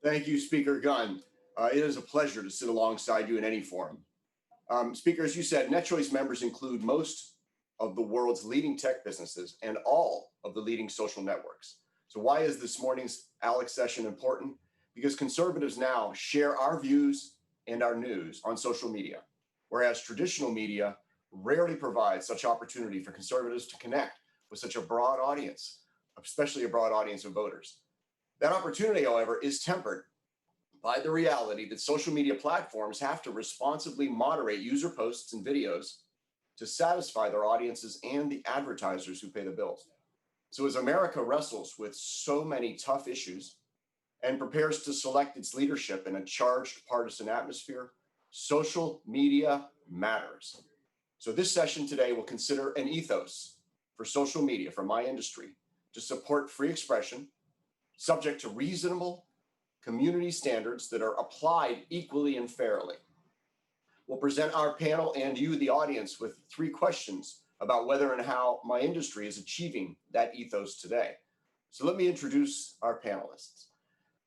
Thank you, Speaker Gunn. It is a pleasure to sit alongside you in any forum. Speaker, as you said, NetChoice members include most of the world's leading tech businesses and all of the leading social networks. So why is this morning's ALEC session important? Because conservatives now share our views and our news on social media, whereas traditional media rarely provides such opportunity for conservatives to connect with such a broad audience, especially a broad audience of voters. That opportunity, however, is tempered by the reality that social media platforms have to responsibly moderate user posts and videos to satisfy their audiences and the advertisers who pay the bills. So as America wrestles with so many tough issues and prepares to select its leadership in a charged partisan atmosphere, social media matters. So this session today will consider an ethos for social media from my industry to support free expression, subject to reasonable community standards that are applied equally and fairly. We'll present our panel and you, the audience, with 3 questions about whether and how my industry is achieving that ethos today. So let me introduce our panelists.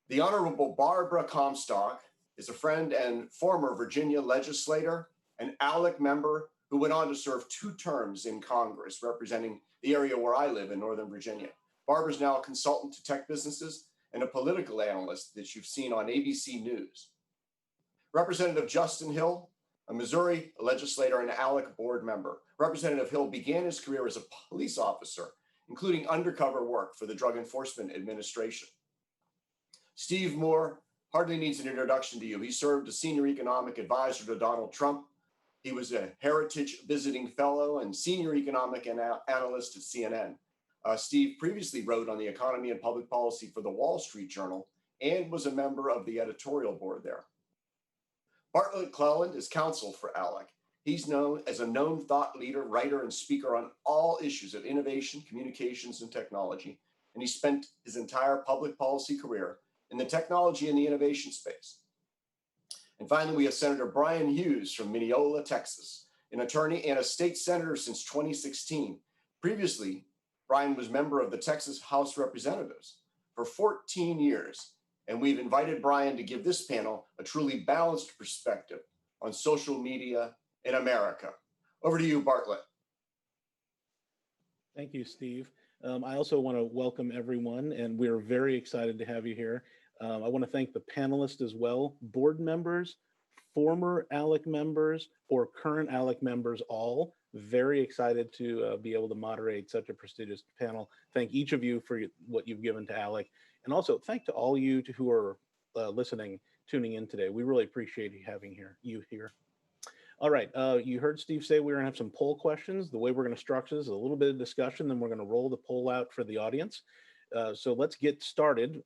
The Honorable Barbara Comstock is a friend and former Virginia legislator, an ALEC member who went on to serve 2 terms in Congress representing the area where I live in Northern Virginia. Barbara's now a consultant to tech businesses and a political analyst that you've seen on ABC News. Representative Justin Hill, a Missouri legislator and ALEC board member. Representative Hill began his career as a police officer, including undercover work for the Drug Enforcement Administration. Steve Moore hardly needs an introduction to you. He served as senior economic advisor to Donald Trump. He was a Heritage Visiting Fellow and senior economic analyst at CNN. Steve previously wrote on the economy and public policy for the Wall Street Journal and was a member of the editorial board there. Bartlett Cleland is counsel for ALEC. He's known as a known thought leader, writer, and speaker on all issues of innovation, communications, and technology. And he spent his entire public policy career in the technology and the innovation space. And finally, we have Senator Brian Hughes from Mineola, Texas, an attorney and a state senator since 2016. Previously, Brian was member of the Texas House Representatives for 14 years, and we've invited Brian to give this panel a truly balanced perspective on social media in America. Over to you, Bartlett. Thank you, Steve. I also want to welcome everyone, and we're very excited to have you here. I want to thank the panelists as well, board members, former ALEC members, or current ALEC members all. Very excited to be able to moderate such a prestigious panel. Thank each of you for what you've given to ALEC. And also thank to all you who are listening, tuning in today. We really appreciate having you here. All right, you heard Steve say we're gonna have some poll questions. The way we're gonna structure this is a little bit of discussion, then we're gonna roll the poll out for the audience. So let's get started.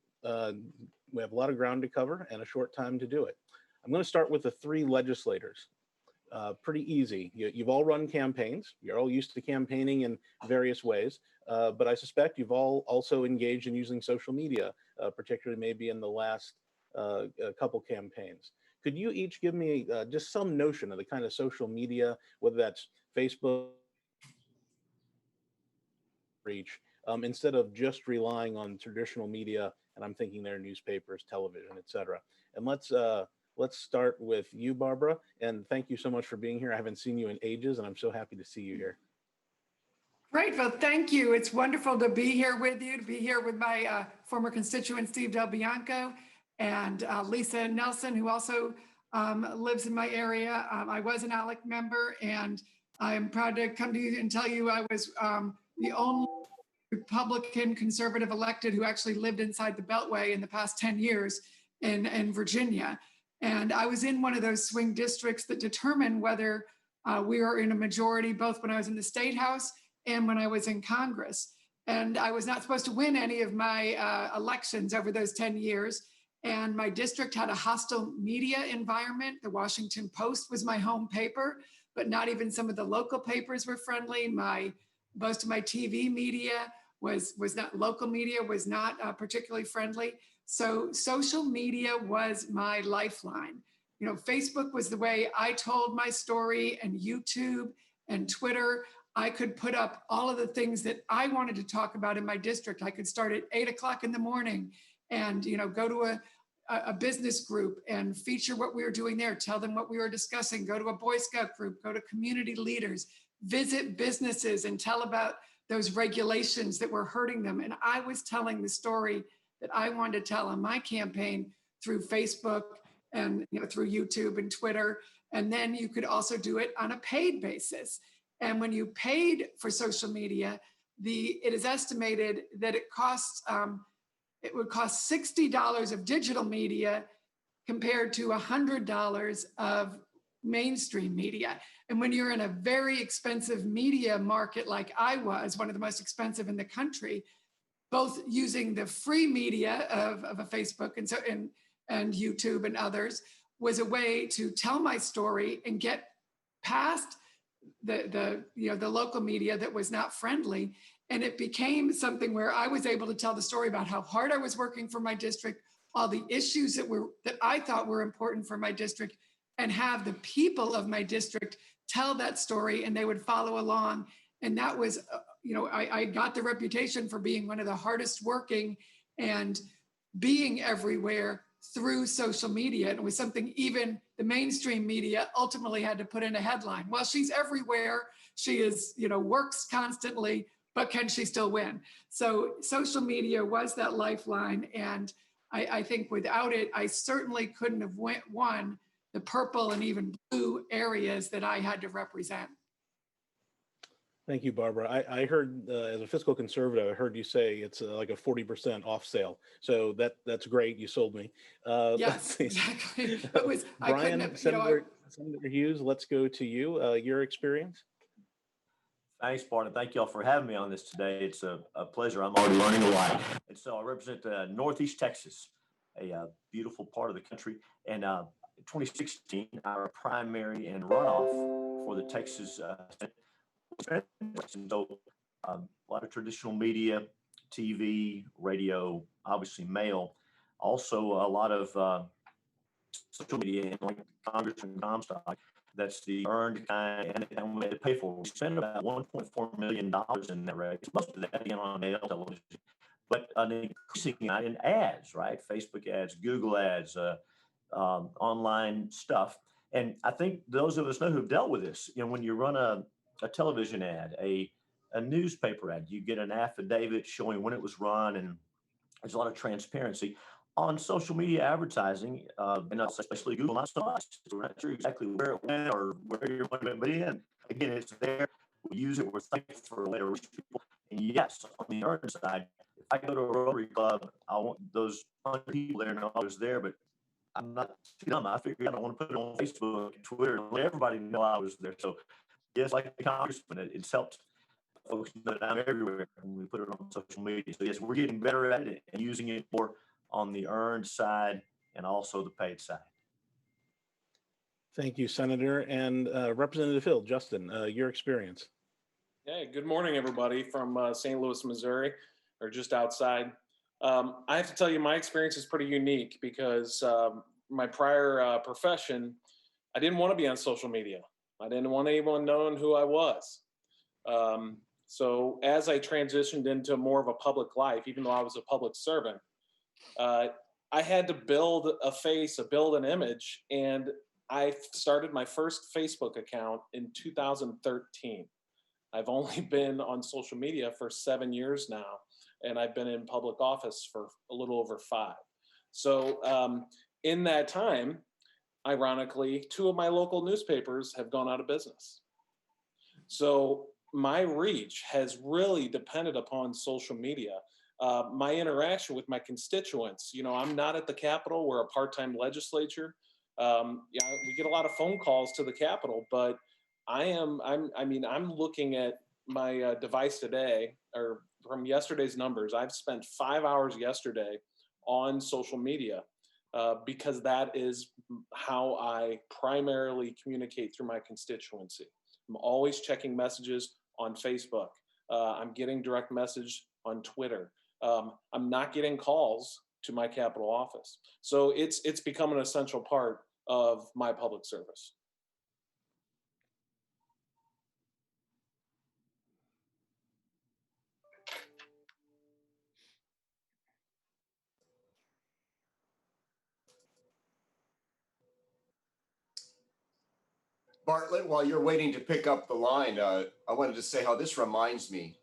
We have a lot of ground to cover and a short time to do it. I'm gonna start with the 3 legislators. Pretty easy. You've all run campaigns. You're all used to campaigning in various ways, but I suspect you've all also engaged in using social media, particularly maybe in the last couple campaigns. Could you each give me just some notion of the kind of social media, whether that's Facebook reach, instead of just relying on traditional media, and I'm thinking there newspapers, television, etc. And let's start with you, Barbara, and thank you so much for being here. I haven't seen you in ages, and I'm so happy to see you here. Great, well, thank you. It's wonderful to be here with you, to be here with my former constituent, Steve Del Bianco, and Lisa Nelson, who also lives in my area. I was an ALEC member, and I'm proud to come to you and tell you I was the only Republican conservative elected who actually lived inside the Beltway in the past 10 years in Virginia. And I was in one of those swing districts that determine whether we were in a majority, both when I was in the State House and when I was in Congress. And I was not supposed to win any of my elections over those 10 years. And my district had a hostile media environment. The Washington Post was my home paper, but not even some of the local papers were friendly. Most of my TV media was not, local media was not particularly friendly. So social media was my lifeline. You know, Facebook was the way I told my story, and YouTube and Twitter. I could put up all of the things that I wanted to talk about in my district. I could start at 8 o'clock in the morning and, you know, go to a business group and feature what we were doing there, tell them what we were discussing, go to a Boy Scout group, go to community leaders, visit businesses and tell about those regulations that were hurting them. And I was telling the story that I wanted to tell on my campaign through Facebook and through YouTube and Twitter. And then you could also do it on a paid basis. And when you paid for social media, it is estimated that it would cost $60 of digital media compared to $100 of mainstream media. And when you're in a very expensive media market like I was, one of the most expensive in the country, both using the free media of a Facebook and YouTube and others was a way to tell my story and get past the local media that was not friendly. And it became something where I was able to tell the story about how hard I was working for my district, all the issues that I thought were important for my district, and have the people of my district tell that story, and they would follow along. And that was, I got the reputation for being one of the hardest working and being everywhere through social media. And it was something even the mainstream media ultimately had to put in a headline. Well, she's everywhere. She is, works constantly, but can she still win? So social media was that lifeline. And I think without it, I certainly couldn't have won the purple and even blue areas that I had to represent. Thank you, Barbara. I heard, as a fiscal conservative, I heard you say it's like a 40% off sale. So that's great. You sold me. Yes, exactly. It was, Brian, Senator Hughes, let's go to you. Your experience? Thanks, Barton. Thank y'all for having me on this today. It's a pleasure. I'm already learning a lot. And so I represent Northeast Texas, a beautiful part of the country. And in 2016, our primary and runoff for the Texas Senate. So a lot of traditional media, TV, radio, obviously mail, also a lot of social media, and like Congressman Comstock. That's the earned kind and we had to pay for. We spent about $1.4 million in that race. Most of that again on mail, television, but an increasing amount in ads, right? Facebook ads, Google ads, online stuff. And I think those of us know who've dealt with this. When you run a television ad, a newspaper ad, you get an affidavit showing when it was run, and there's a lot of transparency. On social media advertising, and especially Google, not so much. We're not sure exactly where it went or where your money went, but again, it's there. We use it. We're thankful for a way to reach people. And yes, on the earned side, if I go to a Rotary Club, I want those 100 people there know I was there, but I'm not too dumb. I figured I don't want to put it on Facebook and Twitter and let everybody know I was there. So yes, like the congressman, it's helped folks know that I'm everywhere when we put it on social media. So yes, we're getting better at it and using it more on the earned side and also the paid side. Thank you, Senator. And Representative Hill, Justin, your experience. Hey, good morning, everybody from St. Louis, Missouri, or just outside. I have to tell you, my experience is pretty unique because my prior profession, I didn't want to be on social media. I didn't want anyone knowing who I was. So as I transitioned into more of a public life, even though I was a public servant, I had to build a face, build an image, and I started my first Facebook account in 2013. I've only been on social media for 7 years now, and I've been in public office for a little over 5. So in that time, ironically, 2 of my local newspapers have gone out of business. So my reach has really depended upon social media. My interaction with my constituents, I'm not at the Capitol. We're a part-time legislature. We get a lot of phone calls to the Capitol, but I'm looking at my device today, or from yesterday's numbers. I've spent 5 hours yesterday on social media because that is how I primarily communicate through my constituency. I'm always checking messages on Facebook. I'm getting direct message on Twitter. I'm not getting calls to my Capitol office. So it's become an essential part of my public service. Bartlett, while you're waiting to pick up the line, I wanted to say how this reminds me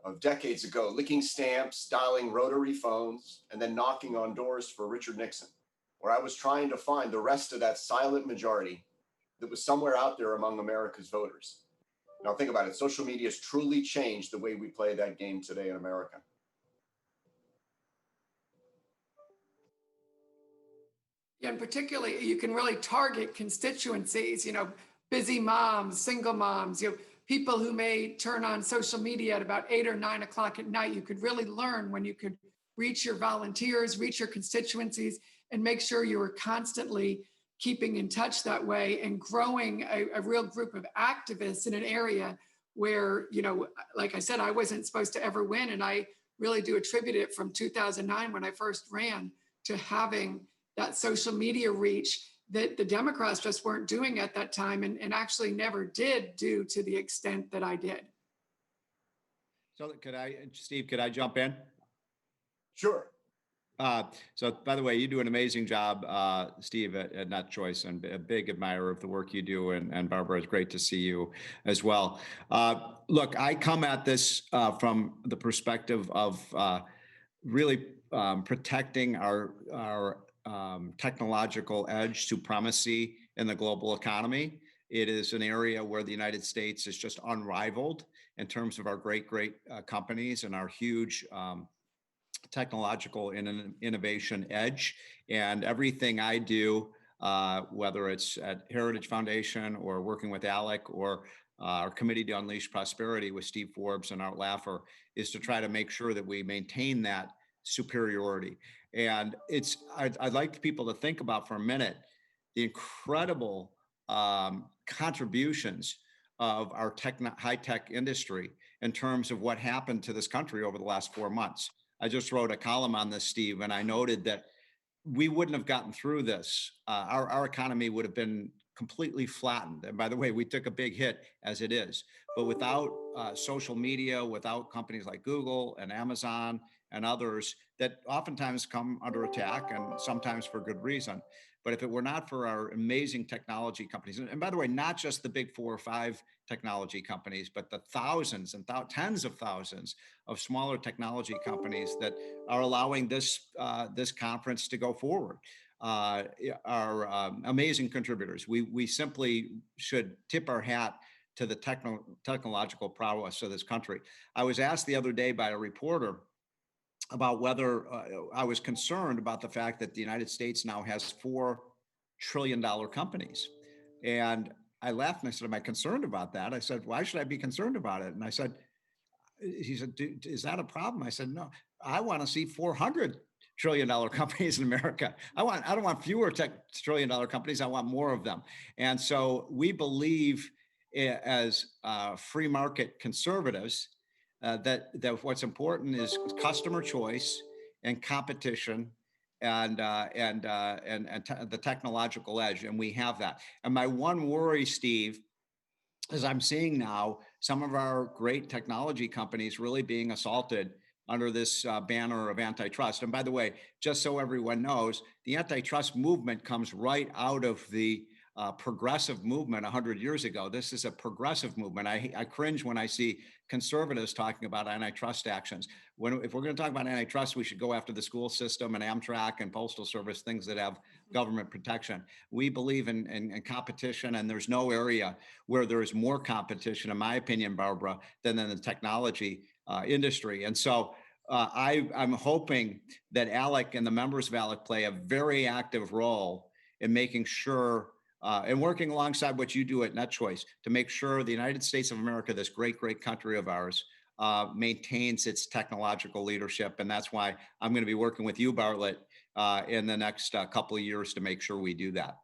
of decades ago, licking stamps, dialing rotary phones, and then knocking on doors for Richard Nixon, where I was trying to find the rest of that silent majority that was somewhere out there among America's voters. Now think about it, social media has truly changed the way we play that game today in America. Yeah, and particularly, you can really target constituencies, busy moms, single moms, people who may turn on social media at about 8 or 9 o'clock at night. You could really learn when you could reach your volunteers, reach your constituencies, and make sure you were constantly keeping in touch that way and growing a real group of activists in an area where, like I said, I wasn't supposed to ever win. And I really do attribute it from 2009 when I first ran to having that social media reach that the Democrats just weren't doing at that time and actually never did do to the extent that I did. So Steve, could I jump in? Sure. So by the way, you do an amazing job, Steve, at Net Choice, and a big admirer of the work you do. And Barbara, it's great to see you as well. Look, I come at this from the perspective of really protecting our technological edge supremacy in the global economy. It is an area where the United States is just unrivaled in terms of our great companies and our huge technological and innovation edge. And everything I do, whether it's at Heritage Foundation or working with ALEC or our Committee to Unleash Prosperity with Steve Forbes and Art Laffer, is to try to make sure that we maintain that superiority. And I'd like people to think about for a minute the incredible contributions of our high-tech industry in terms of what happened to this country over the last 4 months. I just wrote a column on this, Steve, and I noted that we wouldn't have gotten through this. Our economy would have been completely flattened. And by the way, we took a big hit as it is. But without social media, without companies like Google and Amazon and others that oftentimes come under attack and sometimes for good reason. But if it were not for our amazing technology companies, and by the way, not just the big 4 or 5 technology companies, but the thousands and tens of thousands of smaller technology companies that are allowing this conference to go forward, are amazing contributors. We simply should tip our hat to the technological prowess of this country. I was asked the other day by a reporter about whether I was concerned about the fact that the United States now has $4 trillion companies. And I laughed and I said, am I concerned about that? I said, why should I be concerned about it? And he said, is that a problem? I said, no, I want to see $400 trillion companies in America. I don't want fewer trillion dollar companies. I want more of them. And so we believe as free market conservatives, that what's important is customer choice and competition and the technological edge, and we have that. And my one worry, Steve, is I'm seeing now some of our great technology companies really being assaulted under this banner of antitrust. And by the way, just so everyone knows, the antitrust movement comes right out of the progressive movement 100 years ago. This is a progressive movement. I cringe when I see conservatives talking about antitrust actions. If we're going to talk about antitrust, we should go after the school system and Amtrak and Postal Service, things that have government protection. We believe in competition, and there's no area where there is more competition, in my opinion, Barbara, than in the technology industry. And so I'm hoping that ALEC and the members of ALEC play a very active role in making sure and working alongside what you do at NetChoice to make sure the United States of America, this great country of ours, maintains its technological leadership. And that's why I'm going to be working with you, Bartlett, in the next couple of years to make sure we do that.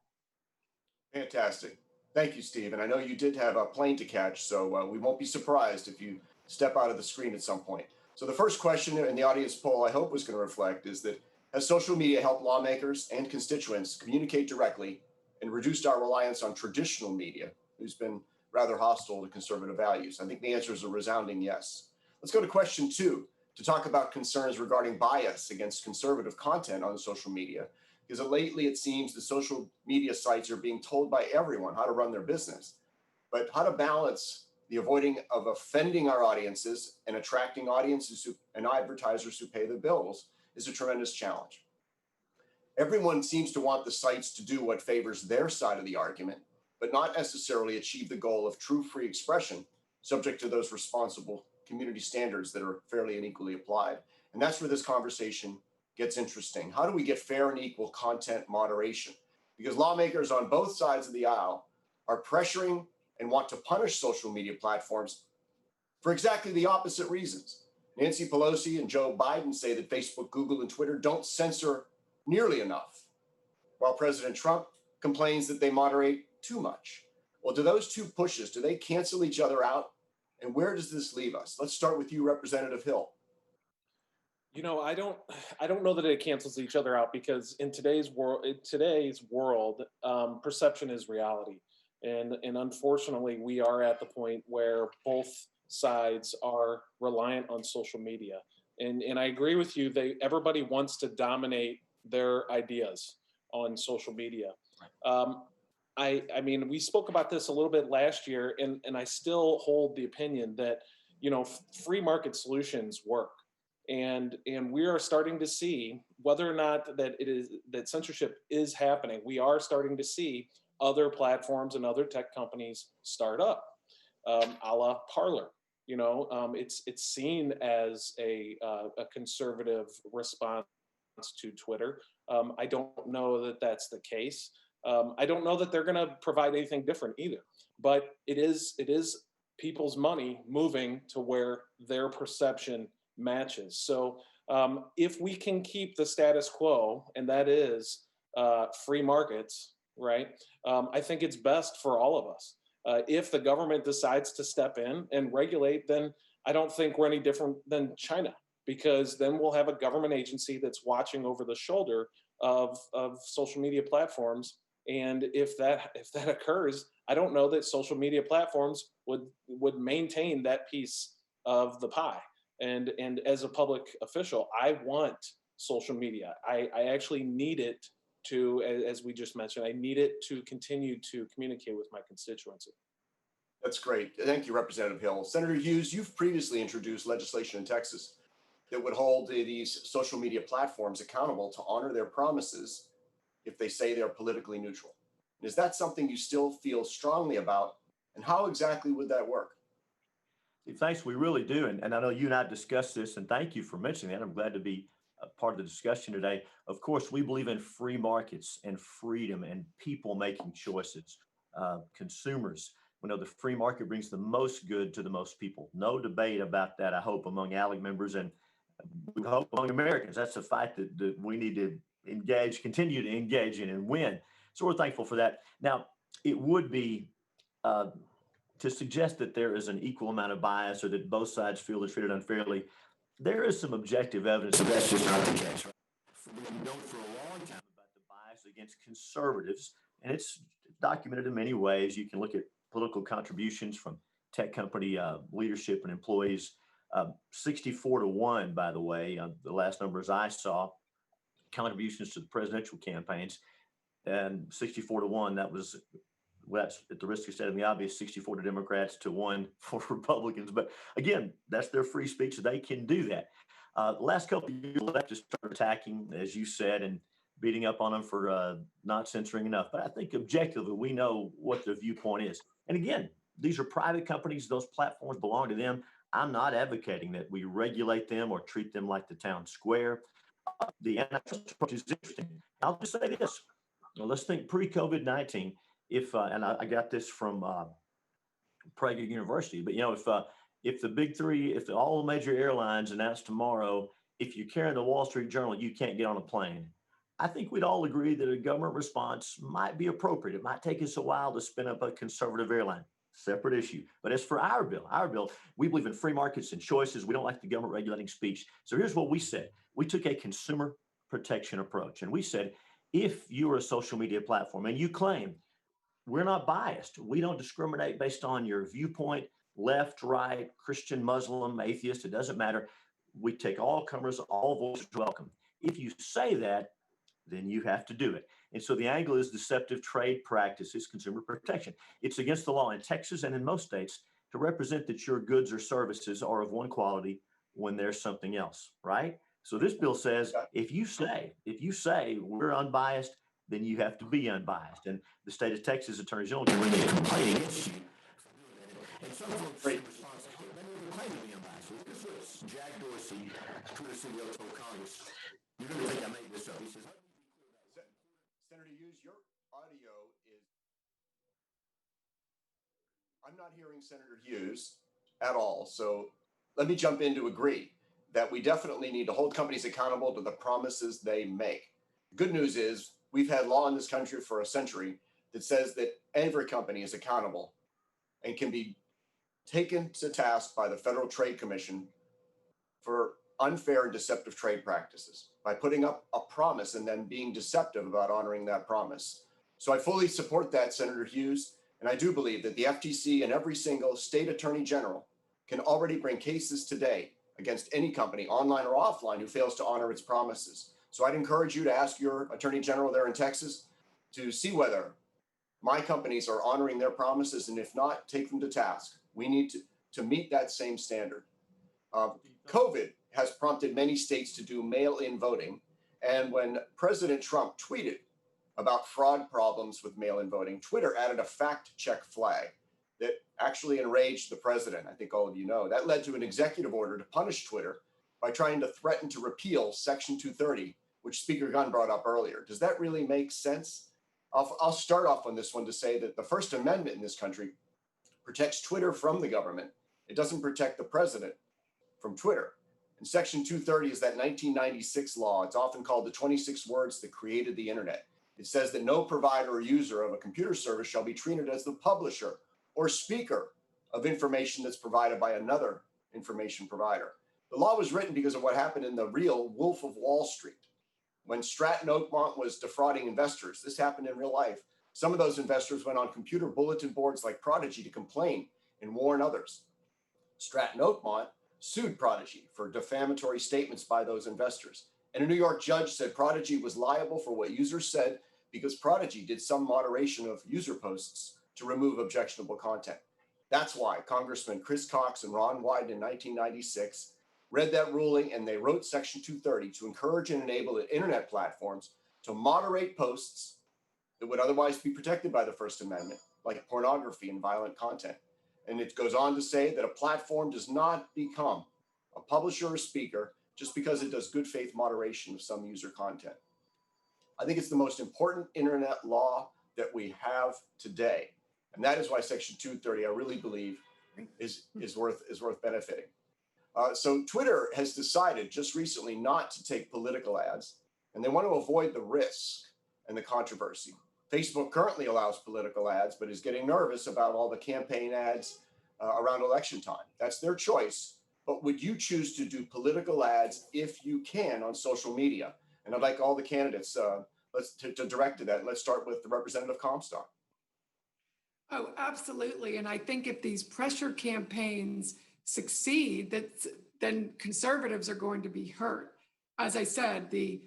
Fantastic. Thank you, Steve. And I know you did have a plane to catch, so we won't be surprised if you step out of the screen at some point. So the first question in the audience poll, I hope was going to reflect, is that has social media helped lawmakers and constituents communicate directly and reduced our reliance on traditional media, who's been rather hostile to conservative values? I think the answer is a resounding yes. Let's go to question 2 to talk about concerns regarding bias against conservative content on social media. because lately it seems the social media sites are being told by everyone how to run their business, but how to balance the avoiding of offending our audiences and attracting audiences and advertisers who pay the bills is a tremendous challenge. Everyone seems to want the sites to do what favors their side of the argument, but not necessarily achieve the goal of true free expression, subject to those responsible community standards that are fairly and equally applied. And that's where this conversation gets interesting. How do we get fair and equal content moderation? Because lawmakers on both sides of the aisle are pressuring and want to punish social media platforms for exactly the opposite reasons. Nancy Pelosi and Joe Biden say that Facebook, Google, and Twitter don't censor nearly enough, while President Trump complains that they moderate too much. Well, do those two pushes, do they cancel each other out? And where does this leave us? Let's start with you, Representative Hill. You know, I don't know that it cancels each other out, because in today's world, perception is reality, and unfortunately, we are at the point where both sides are reliant on social media, and I agree with you. Everybody wants to dominate their ideas on social media. I mean, we spoke about this a little bit last year, and I still hold the opinion that, you know, free market solutions work. And we are starting to see whether or not that censorship is happening. We are starting to see other platforms and other tech companies start up, a la Parler. You know, it's seen as a conservative response to Twitter. I don't know that that's the case. I don't know that they're going to provide anything different either. But it is people's money moving to where their perception matches. So if we can keep the status quo, and that is free markets, right? I think it's best for all of us. If the government decides to step in and regulate, then I don't think we're any different than China, because then we'll have a government agency that's watching over the shoulder of social media platforms. And if that occurs, I don't know that social media platforms would maintain that piece of the pie. And as a public official, I want social media. I actually need it to, as we just mentioned, I need it to continue to communicate with my constituency. That's great. Thank you, Representative Hill. Senator Hughes, you've previously introduced legislation in Texas that would hold these social media platforms accountable to honor their promises if they say they're politically neutral. Is that something you still feel strongly about? And how exactly would that work? Thanks, we really do. And I know you and I discussed this, and thank you for mentioning that. I'm glad to be a part of the discussion today. Of course, we believe in free markets and freedom and people making choices, consumers. We know the free market brings the most good to the most people. No debate about that, I hope, among ALEC members, and we hope among Americans. That's a fight that we need to continue to engage in and win. So we're thankful for that. Now, it would be to suggest that there is an equal amount of bias or that both sides feel they're treated unfairly. There is some objective evidence that that's just not the case. Right? We've known for a long time about the bias against conservatives, and it's documented in many ways. You can look at political contributions from tech company leadership and employees. 64-1, by the way, the last numbers I saw, contributions to the presidential campaigns, and 64-1, that's at the risk of stating the obvious, 64 to Democrats to 1 for Republicans. But again, that's their free speech. So they can do that. The last couple of years, the left has started attacking, as you said, and beating up on them for not censoring enough. But I think objectively, we know what their viewpoint is. And again, these are private companies. Those platforms belong to them. I'm not advocating that we regulate them or treat them like the town square. The antitrust approach is interesting. I'll just say this. Let's think pre-COVID-19. And I got this from Prager University, but if the big three, if all major airlines announce tomorrow, if you carry the Wall Street Journal, you can't get on a plane, I think we'd all agree that a government response might be appropriate. It might take us a while to spin up a conservative airline. Separate issue. But as for our bill, we believe in free markets and choices. We don't like the government regulating speech. So here's what we said. We took a consumer protection approach, and we said, if you're a social media platform and you claim we're not biased, we don't discriminate based on your viewpoint, left, right, Christian, Muslim, atheist, it doesn't matter. We take all comers, all voices welcome. If you say that, then you have to do it. And so the angle is deceptive trade practices, consumer protection. It's against the law in Texas and in most states to represent that your goods or services are of one quality when there's something else, right? So this bill says if you say we're unbiased, then you have to be unbiased. And the state of Texas Attorney General can bring a complaint against you. And some folks in response, let me claim to be unbiased. Look at this. Jack Dorsey, Twitter CEO, told Congress, you're going to think I made this up. He says, Senator Hughes, your audio is. I'm not hearing Senator Hughes at all. So let me jump in to agree that we definitely need to hold companies accountable to the promises they make. Good news is we've had law in this country for a century that says that every company is accountable and can be taken to task by the Federal Trade Commission for unfair and deceptive trade practices by putting up a promise and then being deceptive about honoring that promise. So I fully support that, Senator Hughes, and I do believe that the FTC and every single state attorney general can already bring cases today against any company, online or offline, who fails to honor its promises. So I'd encourage you to ask your attorney general there in Texas to see whether my companies are honoring their promises, and if not, take them to task. We need to meet that same standard. COVID has prompted many states to do mail-in voting. And when President Trump tweeted about fraud problems with mail-in voting, Twitter added a fact-check flag that actually enraged the president. I think all of you know. That led to an executive order to punish Twitter by trying to threaten to repeal Section 230, which Speaker Gunn brought up earlier. Does that really make sense? I'll start off on this one to say that the First Amendment in this country protects Twitter from the government. It doesn't protect the president from Twitter. And Section 230 is that 1996 law. It's often called the 26 words that created the internet. It says that no provider or user of a computer service shall be treated as the publisher or speaker of information that's provided by another information provider. The law was written because of what happened in the real Wolf of Wall Street. When Stratton Oakmont was defrauding investors, this happened in real life. Some of those investors went on computer bulletin boards like Prodigy to complain and warn others. Stratton Oakmont sued Prodigy for defamatory statements by those investors. And a New York judge said Prodigy was liable for what users said because Prodigy did some moderation of user posts to remove objectionable content. That's why Congressman Chris Cox and Ron Wyden in 1996 read that ruling, and they wrote Section 230 to encourage and enable the internet platforms to moderate posts that would otherwise be protected by the First Amendment, like pornography and violent content. And it goes on to say that a platform does not become a publisher or speaker just because it does good faith moderation of some user content. I think it's the most important internet law that we have today. And that is why Section 230, I really believe, is worth benefiting. So Twitter has decided just recently not to take political ads, and they want to avoid the risk and the controversy. Facebook currently allows political ads, but is getting nervous about all the campaign ads around election time. That's their choice. But would you choose to do political ads if you can on social media? And I'd like all the candidates to direct to that. Let's start with the Representative Comstock. Oh, absolutely. And I think if these pressure campaigns succeed, then conservatives are going to be hurt. As I said, the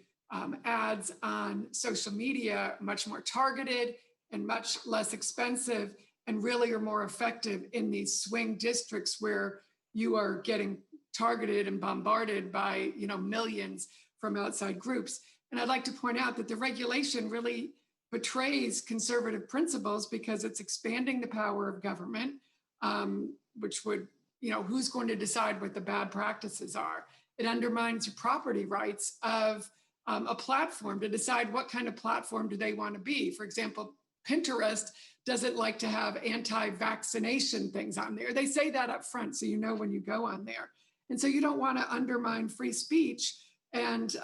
ads on social media are much more targeted and much less expensive, and really are more effective in these swing districts where you are getting targeted and bombarded by millions from outside groups. And I'd like to point out that the regulation really betrays conservative principles because it's expanding the power of government, which would, who's going to decide what the bad practices are? It undermines your property rights of a platform to decide what kind of platform do they want to be. For example, Pinterest doesn't like to have anti-vaccination things on there. They say that up front, so you know when you go on there. And so you don't want to undermine free speech and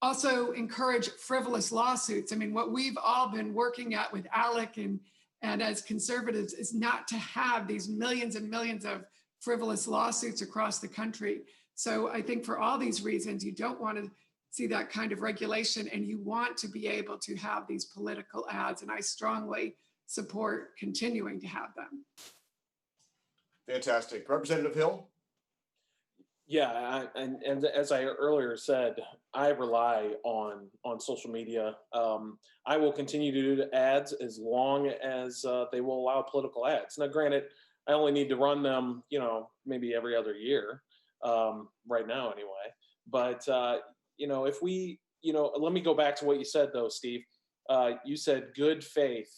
also encourage frivolous lawsuits. I mean, what we've all been working at with ALEC and as conservatives is not to have these millions and millions of frivolous lawsuits across the country. So I think for all these reasons, you don't want to see that kind of regulation, and you want to be able to have these political ads. And I strongly support continuing to have them. Fantastic. Representative Hill? Yeah, and as I earlier said, I rely on social media. I will continue to do the ads as long as they will allow political ads. Now, granted, I only need to run them, maybe every other year, right now anyway. But if we, let me go back to what you said though, Steve. You said good faith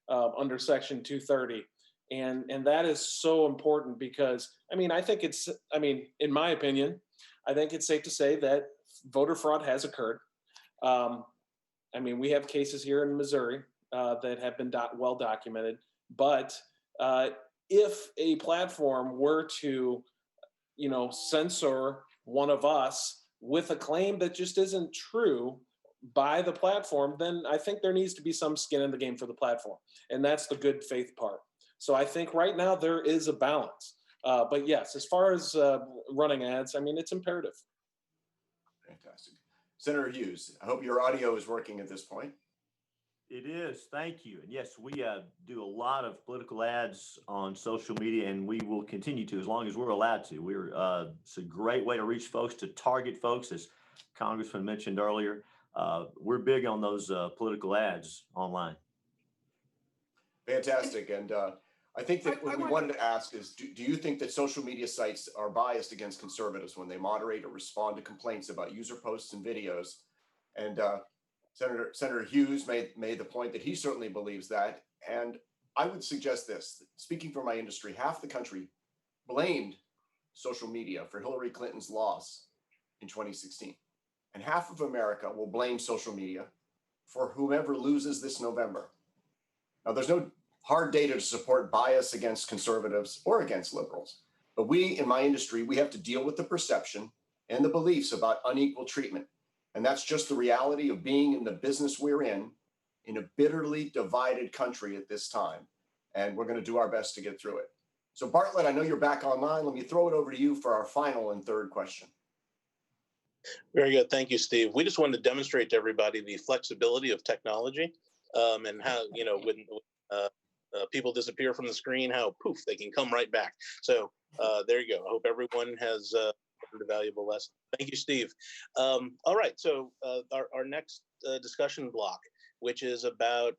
under Section 230. And that is so important because in my opinion, I think it's safe to say that voter fraud has occurred. We have cases here in Missouri that have been well documented. But if a platform were to, censor one of us with a claim that just isn't true by the platform, then I think there needs to be some skin in the game for the platform. And that's the good faith part. So I think right now there is a balance. But yes, as far as running ads, it's imperative. Fantastic. Senator Hughes, I hope your audio is working at this point. It is. Thank you. And yes, we do a lot of political ads on social media, and we will continue to as long as we're allowed to. It's a great way to reach folks, to target folks, as Congressman mentioned earlier. We're big on those political ads online. Fantastic. And I think that what we wanted to ask is, do you think that social media sites are biased against conservatives when they moderate or respond to complaints about user posts and videos? And Senator Hughes made the point that he certainly believes that. And I would suggest this, speaking for my industry, half the country blamed social media for Hillary Clinton's loss in 2016. And half of America will blame social media for whomever loses this November. Now, there's no hard data to support bias against conservatives or against liberals. But we, in my industry, we have to deal with the perception and the beliefs about unequal treatment. And that's just the reality of being in the business we're in a bitterly divided country at this time. And we're going to do our best to get through it. So Bartlett, I know you're back online. Let me throw it over to you for our final and third question. Very good. Thank you, Steve. We just wanted to demonstrate to everybody the flexibility of technology and how, when people disappear from the screen, how poof, they can come right back. So there you go. I hope everyone has learned a valuable lesson. Thank you, Steve. All right. So our next discussion block, which is about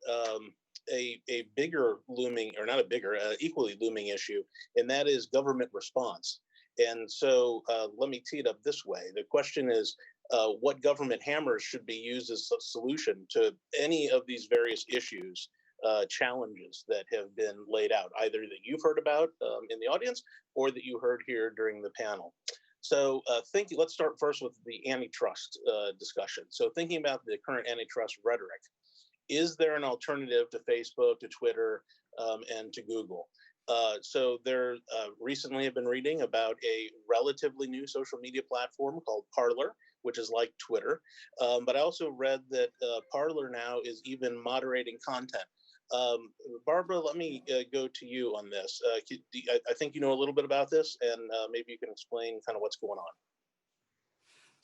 a bigger looming, or not a bigger, equally looming issue, and that is government response. And so let me tee it up this way. The question is, what government hammers should be used as a solution to any of these various issues, challenges that have been laid out, either that you've heard about in the audience or that you heard here during the panel. So let's start first with the antitrust discussion. So thinking about the current antitrust rhetoric, is there an alternative to Facebook, to Twitter, and to Google? So there recently have been reading about a relatively new social media platform called Parler, which is like Twitter. But I also read that Parler now is even moderating content. Barbara, let me go to you on this. I think you know a little bit about this, and maybe you can explain kind of what's going on.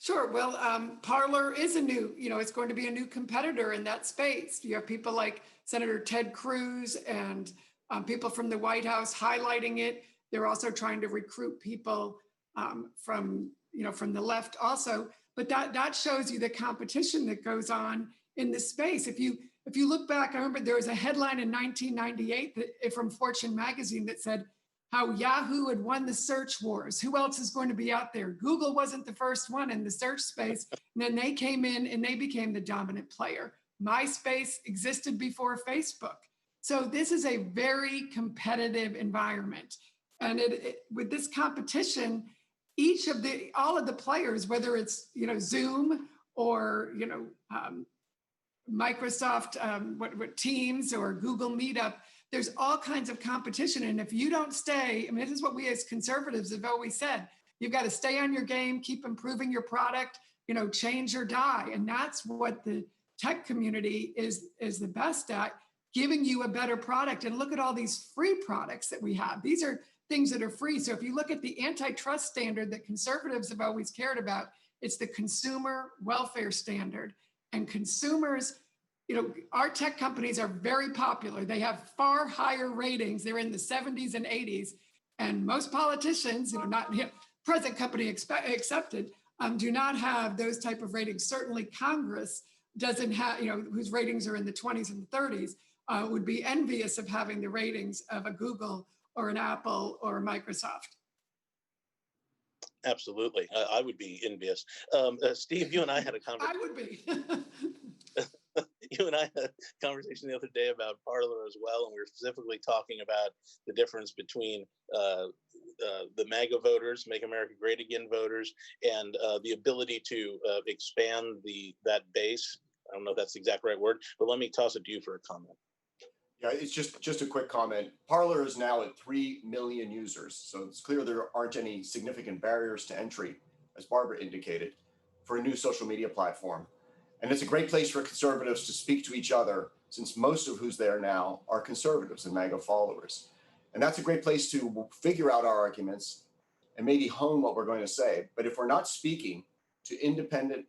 Sure. Well, Parler is it's going to be a new competitor in that space. You have people like Senator Ted Cruz and people from the White House highlighting it. They're also trying to recruit people from the left also. But that shows you the competition that goes on in this space. If you look back, I remember there was a headline in 1998 from Fortune magazine that said how Yahoo had won the search wars. Who else is going to be out there? Google wasn't the first one in the search space. And then they came in and they became the dominant player. MySpace existed before Facebook. So this is a very competitive environment. And with this competition, all of the players, whether it's, Zoom or, Microsoft, Teams or Google Meetup, there's all kinds of competition. And if you don't stay, this is what we as conservatives have always said, you've got to stay on your game, keep improving your product, change or die. And that's what the tech community is the best at, giving you a better product. And look at all these free products that we have. These are things that are free. So if you look at the antitrust standard that conservatives have always cared about, it's the consumer welfare standard. And consumers, our tech companies are very popular. They have far higher ratings. They're in the 70s and 80s. And most politicians, present company accepted, do not have those type of ratings. Certainly Congress doesn't have, whose ratings are in the 20s and 30s, would be envious of having the ratings of a Google or an Apple or a Microsoft. Absolutely. I would be envious. Steve, you and I had a conversation. I would be. You and I had a conversation the other day about Parler as well, and we were specifically talking about the difference between the MAGA voters, Make America Great Again voters, and the ability to expand that base. I don't know if that's the exact right word, but let me toss it to you for a comment. Yeah, it's just a quick comment. Parler is now at 3 million users, so it's clear there aren't any significant barriers to entry, as Barbara indicated, for a new social media platform. And it's a great place for conservatives to speak to each other, since most of who's there now are conservatives and MAGA followers. And that's a great place to figure out our arguments and maybe hone what we're going to say. But if we're not speaking to independent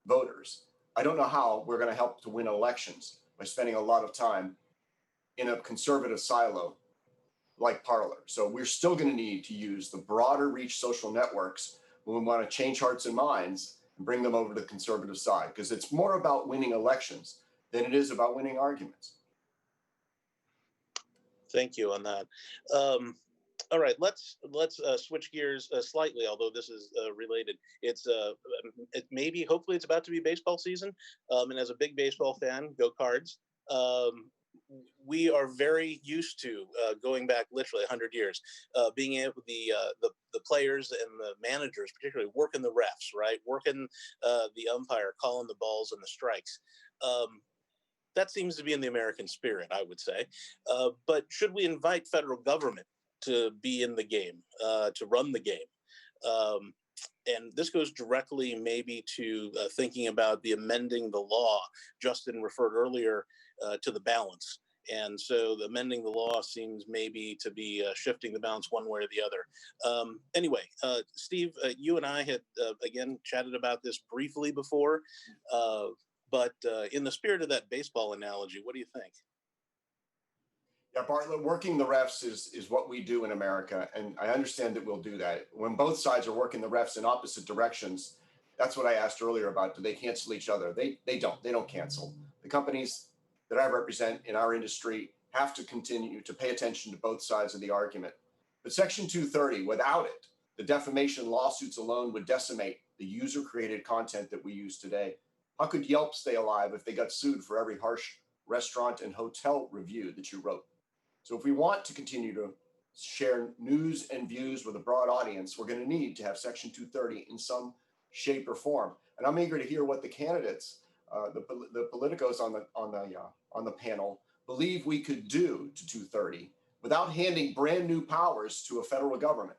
voters, I don't know how we're going to help to win elections by spending a lot of time in a conservative silo like Parler. So we're still going to need to use the broader reach social networks when we want to change hearts and minds and bring them over to the conservative side, because it's more about winning elections than it is about winning arguments. Thank you on that. All right, let's switch gears slightly, although this is related. It's hopefully it's about to be baseball season, and as a big baseball fan, go Cards. We are very used to going back literally 100 years, being able the players and the managers, particularly working the refs, right, working the umpire, calling the balls and the strikes. That seems to be in the American spirit, I would say. But should we invite federal government to be in the game, to run the game? And this goes directly maybe to thinking about the amending the law. Justin referred earlier to the balance. And so the amending the law seems maybe to be shifting the balance one way or the other. Anyway, Steve, you and I had, again, chatted about this briefly before. But in the spirit of that baseball analogy, what do you think? Yeah, Bartlett, working the refs is what we do in America. And I understand that we'll do that. When both sides are working the refs in opposite directions, that's what I asked earlier about, do they cancel each other? They don't cancel. The companies that I represent in our industry have to continue to pay attention to both sides of the argument. But Section 230, without it, the defamation lawsuits alone would decimate the user-created content that we use today. How could Yelp stay alive if they got sued for every harsh restaurant and hotel review that you wrote? So if we want to continue to share news and views with a broad audience, we're going to need to have Section 230 in some shape or form. And I'm eager to hear what the candidates, the politicos on the panel, believe we could do to 230 without handing brand new powers to a federal government,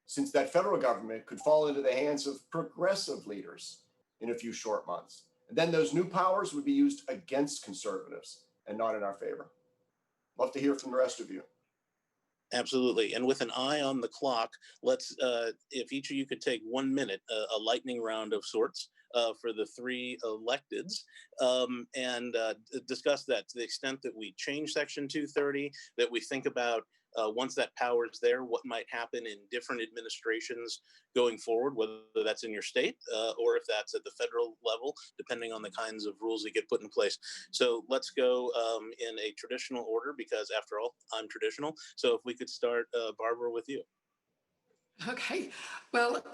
since that federal government could fall into the hands of progressive leaders in a few short months. And then those new powers would be used against conservatives and not in our favor. Love to hear from the rest of you. Absolutely. And with an eye on the clock, let's, if each of you could take 1 minute, a lightning round of sorts for the three electeds, and discuss that to the extent that we change Section 230, that we think about once that power is there, what might happen in different administrations going forward, whether that's in your state or if that's at the federal level, depending on the kinds of rules that get put in place. So let's go in a traditional order, because after all, I'm traditional. So if we could start, Barbara, with you. Okay. Well,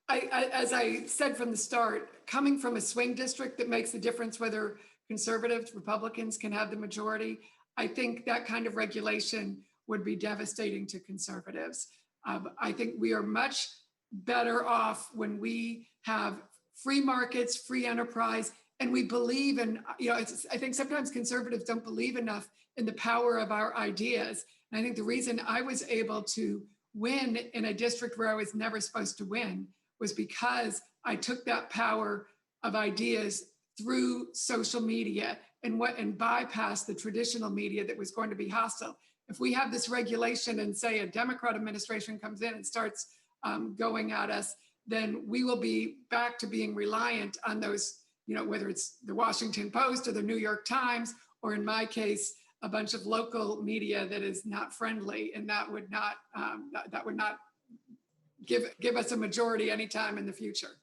as I said from the start, coming from a swing district that makes a difference whether conservatives, Republicans can have the majority, I think that kind of regulation would be devastating to conservatives. I think we are much better off when we have free markets, free enterprise, and we believe in, I think sometimes conservatives don't believe enough in the power of our ideas. And I think the reason I was able to win in a district where I was never supposed to win was because I took that power of ideas through social media and bypassed the traditional media that was going to be hostile. If we have this regulation and say a Democrat administration comes in and starts going at us, then we will be back to being reliant on those, whether it's the Washington Post or the New York Times, or in my case, a bunch of local media that is not friendly, and that would not give us a majority anytime in the future.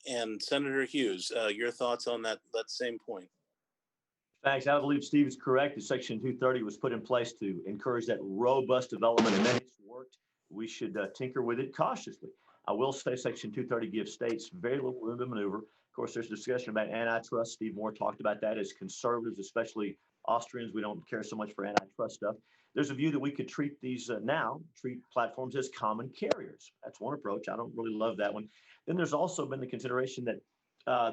And Senator Hughes, your thoughts on that same point? Thanks. I believe Steve is correct. Section 230 was put in place to encourage that robust development, and then it's worked. We should tinker with it cautiously. I will say Section 230 gives states very little room to maneuver. Of course, there's discussion about antitrust. Steve Moore talked about that. As conservatives, especially Austrians, we don't care so much for antitrust stuff. There's a view that we could treat these treat platforms as common carriers. That's one approach. I don't really love that one. Then there's also been the consideration that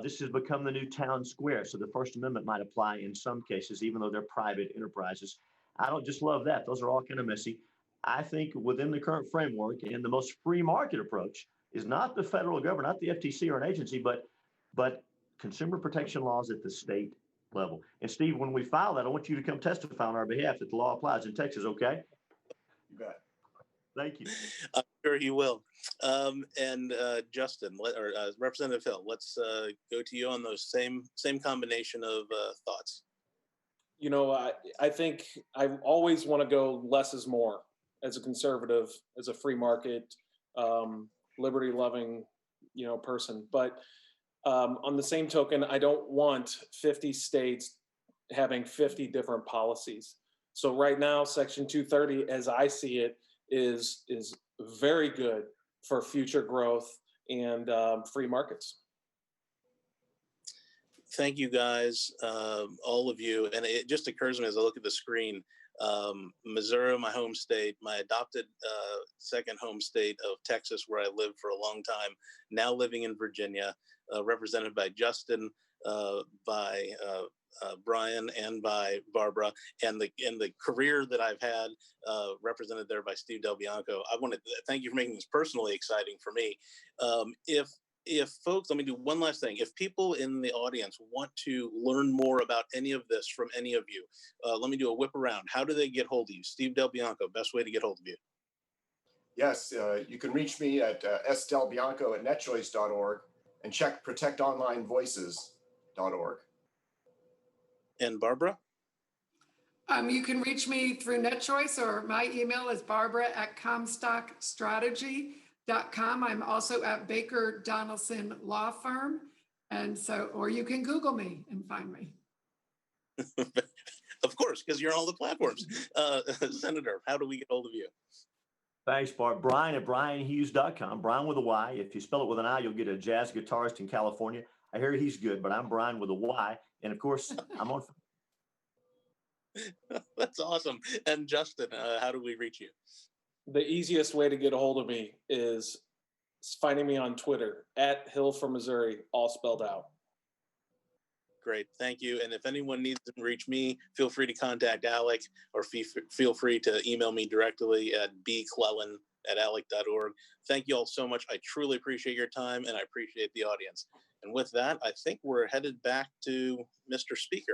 this has become the new town square. So the First Amendment might apply in some cases, even though they're private enterprises. I don't just love that. Those are all kind of messy. I think within the current framework and the most free market approach is not the federal government, not the FTC or an agency, but consumer protection laws at the state level. And Steve, when we file that, I want you to come testify on our behalf that the law applies in Texas, okay? You bet. Thank you. I'm sure he will. And Justin, or Representative Hill, let's go to you on those same combination of thoughts. You know, I think I always want to go less is more as a conservative, as a free market, liberty-loving, person. But on the same token, I don't want 50 states having 50 different policies. So right now, Section 230, as I see it, is very good for future growth and free markets. Thank you guys, all of you. And it just occurs to me as I look at the screen, Missouri, my home state, my adopted second home state of Texas, where I lived for a long time, now living in Virginia, represented by Justin, by Brian, and by Barbara, and the career that I've had represented there by Steve Del Bianco. I want to thank you for making this personally exciting for me. If folks, let me do one last thing. If people in the audience want to learn more about any of this from any of you, let me do a whip around. How do they get hold of you? Steve Del Bianco, best way to get hold of you. Yes, you can reach me at sdelbianco@netchoice.org and check protectonlinevoices.org. And Barbara? You can reach me through NetChoice, or my email is barbara@comstockstrategy.com. I'm also at Baker Donaldson Law Firm. And so, or you can Google me and find me. Of course, because you're on all the platforms. Senator, how do we get hold of you? Thanks, Bart. Brian at brianhughes.com. Brian with a Y. If you spell it with an I, you'll get a jazz guitarist in California. I hear he's good, but I'm Brian with a Y. And of course, I'm on. That's awesome. And Justin, how do we reach you? The easiest way to get a hold of me is finding me on Twitter at Hill for Missouri, all spelled out. Great. Thank you. And if anyone needs to reach me, feel free to contact Alec, or feel free to email me directly at bclellan@alec.org. Thank you all so much. I truly appreciate your time, and I appreciate the audience. And with that, I think we're headed back to Mr. Speaker.